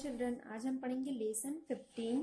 Children, आज हम पढ़ेंगे लेसन 15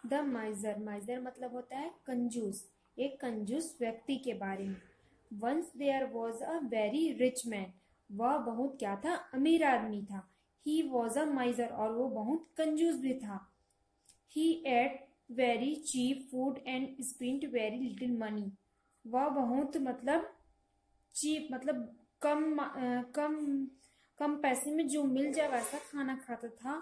द माइजर। माइजर मतलब होता है कंजूस, एक कंजूस व्यक्ति के बारे में। Once there was a very rich man, वह बहुत क्या था, अमीर आदमी था। ही वॉज अ माइजर, और वो बहुत कंजूस भी था। He ate very cheap food and spent very little money, वह बहुत मतलब चीप मतलब कम पैसे में जो मिल जाए वैसा खाना खाता था,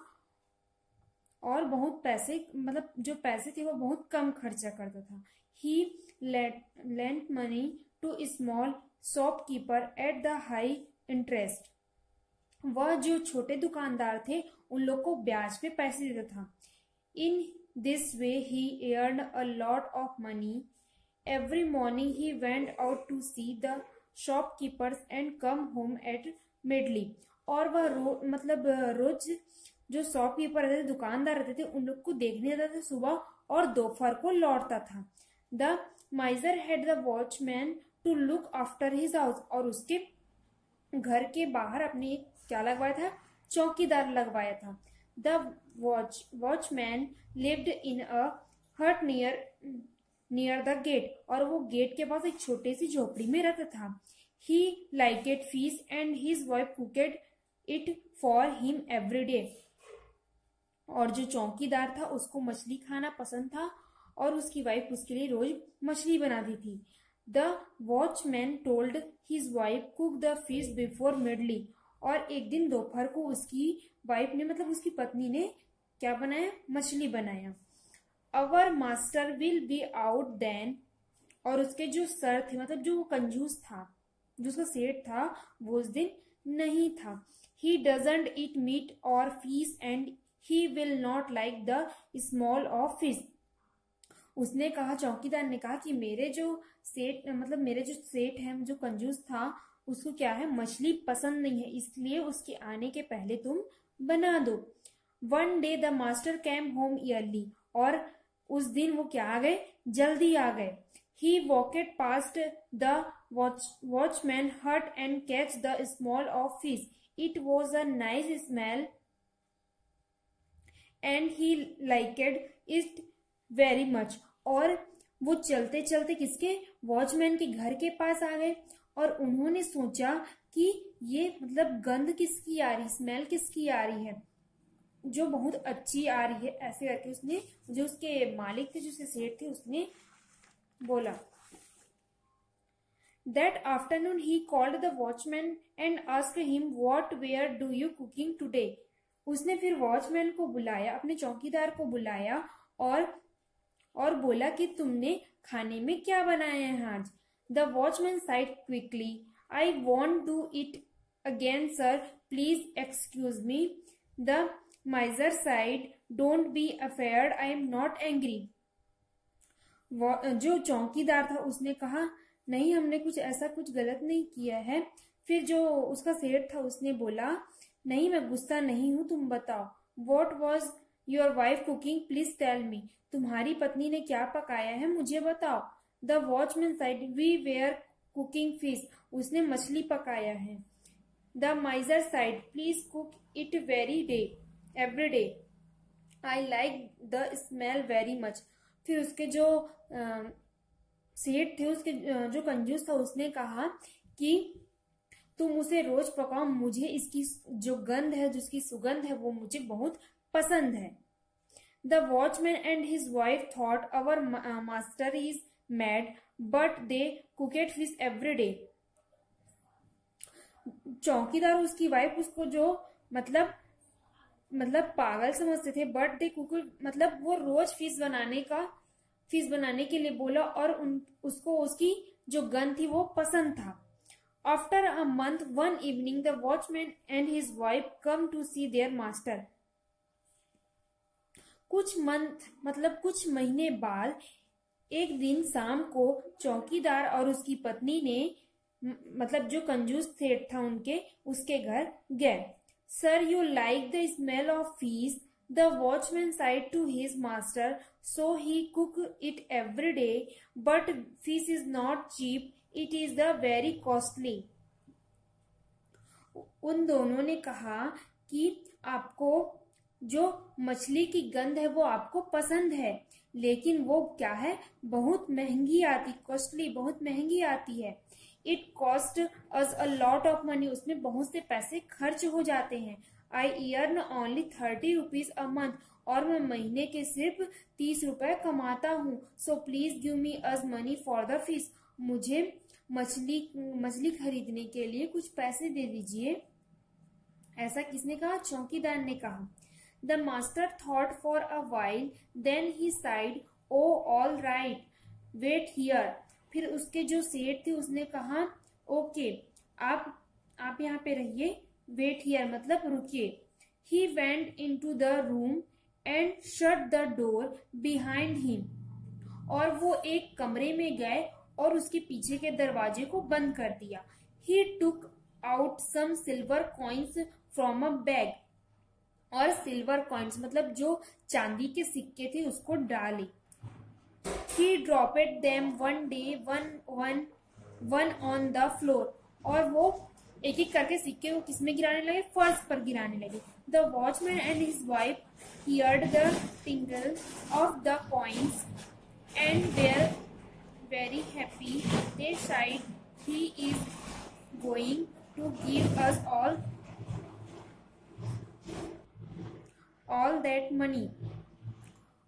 और बहुत पैसे मतलब जो पैसे थे वो बहुत कम खर्चा करता था। He lent money to small shopkeeper at the high interest, वह जो छोटे दुकानदार थे उन लोग को ब्याज पे पैसे देता था। In this way he earned a lot of money. Every morning he went out to see the shopkeepers and come home at midday, और वह रोज जो शॉपकीपर रहते थे, दुकानदार रहते थे, उन लोग को देखने जाता था सुबह और दोपहर को लौटता था। The miser had the watchman to look after his house, और उसके घर के बाहर अपने क्या लगवाया था, चौकीदार लगवाया था। द वॉचमैन लिव्ड इन अ हट नियर द गेट, और वो गेट के पास एक छोटी सी झोपड़ी में रहता था। He liked fish and his wife cooked it for him every day, और जो चौकीदार था उसको मछली खाना पसंद था और उसकी वाइफ उसके लिए रोज मछली बनाती थी। The watchman told his wife cook the fish before midday, और एक दिन दोपहर को उसकी वाइफ ने मतलब उसकी पत्नी ने क्या बनाया, मछली बनाया। Our master will be out then, और उसके जो सर थे मतलब जो कंजूस था, जो उसका सेठ था, वो उस दिन नहीं था। ही डजंट ईट मीट और fish and he will not like the small of fish. उसने कहा, चौकीदार ने कहा कि मेरे जो सेठ है, जो कंजूस था, उसको क्या है, मछली पसंद नहीं है, इसलिए उसके आने के पहले तुम बना दो। One day the master came home early, और उस दिन वो क्या आ गए, जल्दी आ गए। He walked past the watchman hut and catch the small of fish. It was a nice smell and he liked it very much, और वो चलते चलते किसके, वॉचमैन के घर के पास आ गए, और उन्होंने सोचा कि ये मतलब गंध किसकी आ रही, स्मेल किसकी आ रही है, जो बहुत अच्छी आ रही है, ऐसे करके उसने, जो उसके मालिक थे, जो उसके सेठ थे, उसने बोला। That afternoon he called the watchman and asked him what were do you cooking today. उसने फिर वॉचमैन को बुलाया, अपने चौकीदार को बुलाया, और बोला कि तुमने खाने में क्या बनाया है आज। The watchman said quickly, I won't do it again sir, please excuse me. The miser said, don't be afraid, I am not angry. जो चौकीदार था उसने कहा, नहीं, हमने ऐसा कुछ गलत नहीं किया है। फिर जो उसका सेठ था उसने बोला, नहीं, मैं गुस्सा नहीं हूं, तुम बताओ। What was your wife cooking, please tell me. तुम्हारी पत्नी ने क्या पकाया है, मुझे बताओ। The watchman said, we were cooking fish, उसने मछली पकाया है। The miser said, please cook it every day, I like the smell very much. फिर उसके जो सेठ थे, उसके जो कंजूस था, उसने कहा कि तुम उसे रोज पकाओ, मुझे इसकी जो गंध है, जिसकी सुगंध है, वो मुझे बहुत पसंद है। The watchman and his wife thought our master is mad, but they cooked fish every day. चौकीदार और उसकी वाइफ उसको जो मतलब पागल समझते थे, बट दे कुकेड मतलब वो रोज फिश बनाने के लिए बोला, और उसको उसकी जो गंध थी वो पसंद था। After a month, one evening, the watchman and his wife come to see their master. कुछ महीने बाद एक दिन शाम को चौकीदार और उसकी पत्नी ने मतलब जो कंजूस सेठ था उसके घर गए। Sir, you like the smell of fish? The watchman said to his master, so he cook it every day, but fish is not cheap. It is the very costly. उन दोनों ने कहा कि आपको जो मछली की गंध है वो आपको पसंद है, लेकिन वो क्या है, बहुत महंगी आती, कॉस्टली, बहुत महंगी आती है। It cost us a lot of money, उसमें बहुत से पैसे खर्च हो जाते हैं। I earn only 30 rupees a month, और मैं महीने के सिर्फ 30 रुपए कमाता हूँ। So please give me us money for the fish, मुझे मछली खरीदने के लिए कुछ पैसे दे दीजिए। ऐसा किसने कहा, चौकीदार ने कहा। The master thought for a while, then he said, oh all right, wait here. फिर उसके जो सेठ थे उसने कहा, ओके, आप यहाँ पे रहिए, वेट हियर मतलब रुकिए। He went into the room and shut the door behind him, और वो एक कमरे में गए और उसके पीछे के दरवाजे को बंद कर दिया। He took out some silver coins from a bag, और सिल्वर कॉइन्स मतलब जो चांदी के सिक्के थे उसको डाले। He dropped them one day, one on the floor, और वो एक एक करके सिक्के को किसमें गिराने लगे, फर्श पर गिराने लगे। The watchman and his wife heard the tinkle of the coins and were very happy. They said, he is going to give us all that money.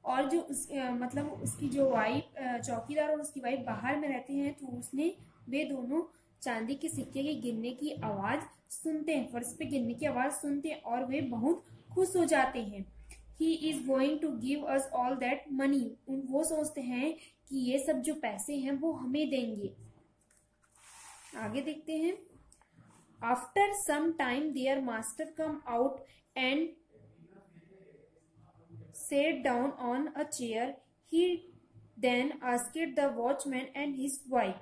और जो मतलब उसकी जो वाइफ, चौकीदार और उसकी वाइफ बाहर में रहते हैं, तो वे दोनों चांदी के सिक्के के गिरने की आवाज सुनते हैं, फर्श पे गिरने की आवाज सुनते हैं, और वे बहुत खुश हो जाते हैं। He is going to give us all that money, वो सोचते हैं कि ये सब जो पैसे हैं वो हमें देंगे। आगे देखते हैं। After some time there master come out and sat down on a chair. He then asked the watchman and his wife.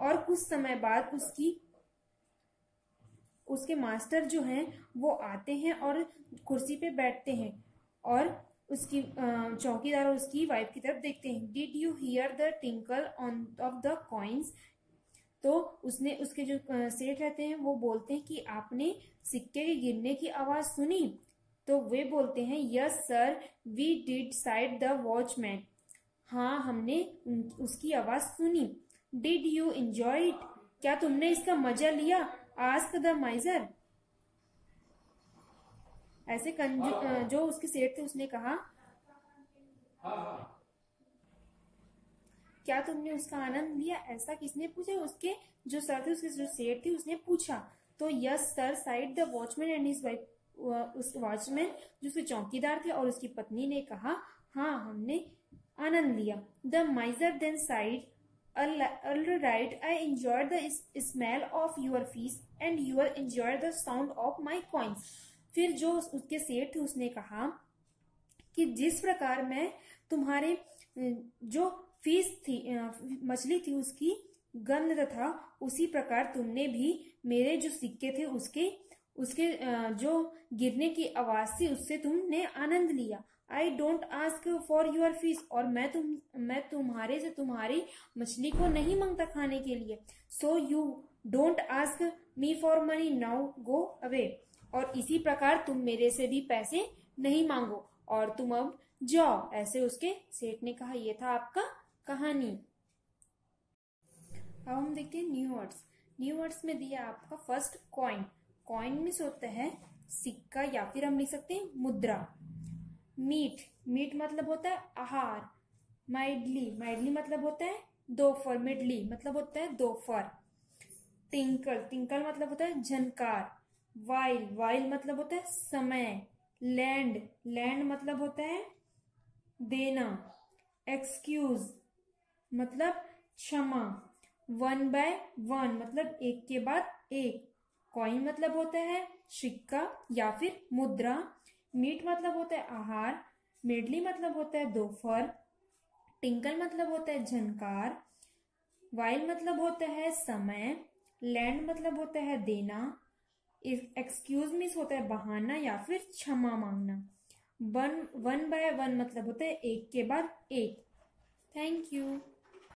और कुछ समय बाद उसके मास्टर जो हैं वो आते हैं और कुर्सी पे बैठते हैं, और उसकी चौकीदार और उसकी वाइफ की तरफ देखते हैं। Did you hear the tinkle of the coins? तो उसके जो सेठ रहते हैं वो बोलते हैं कि आपने सिक्के के गिरने की आवाज सुनी? तो वे बोलते हैं, yes sir, we did said the watchman, हाँ हमने उसकी आवाज सुनी। डिड यू एंजॉय इट, क्या तुमने इसका मजा लिया? आस्क द माइजर, ऐसे जो उसके सेठ थे उसने कहा, क्या तुमने उसका आनंद लिया, ऐसा किसने पूछा? उसके जो सर थे, उसके जो सेठ थे उसने पूछा। तो yes sir side the watchman and his wife, उस वॉचमैन जो उसके चौकीदार थे और उसकी पत्नी ने कहा, हाँ हमने आनंद लिया। The miser then said, alright, I enjoyed the smell of your fish and you enjoyed the sound of my coins. फिर जो उसके सेठ थे उसने कहा कि जिस प्रकार मैं तुम्हारे जो फिश थी, मछली थी, उसकी गंध था, उसी प्रकार तुमने भी मेरे जो सिक्के थे उसके जो गिरने की आवाज थी उससे तुमने आनंद लिया। I don't ask for your fish, और मैं तुम्हारे से तुम्हारी मछली को नहीं मांगता खाने के लिए। So you don't ask me for money, now go away, और इसी प्रकार तुम मेरे से भी पैसे नहीं मांगो और तुम अब जाओ, ऐसे उसके सेठ ने कहा। ये था आपका कहानी। अब हम देखते हैं न्यू वर्ड्स। न्यू वर्ड्स में दिया आपका फर्स्ट कॉइन। कॉइन में से होता है सिक्का, या फिर हम लिख सकते हैं मुद्रा। मीट, मीट मतलब होता है आहार। माइडली, माइडली मतलब होता है दोपहर। मिडली मतलब होता है दोपहर। टिंकल, टिंकल मतलब होता है झनकार। वाइल, वाइल मतलब होता है समय। लैंड, लैंड मतलब होता है देना। एक्सक्यूज मतलब क्षमा। वन बाय वन मतलब एक के बाद एक। कॉइन मतलब होता है सिक्का या फिर मुद्रा। मीट मतलब होता है आहार। मिडली मतलब होता है दोपहर। टिंकल मतलब होता है झनकार। वाइल मतलब होता है समय। लैंड मतलब होता है देना। एक्सक्यूज मीन्स होता है बहाना या फिर क्षमा मांगना। वन बाय वन मतलब होता है एक के बाद एक। Thank you.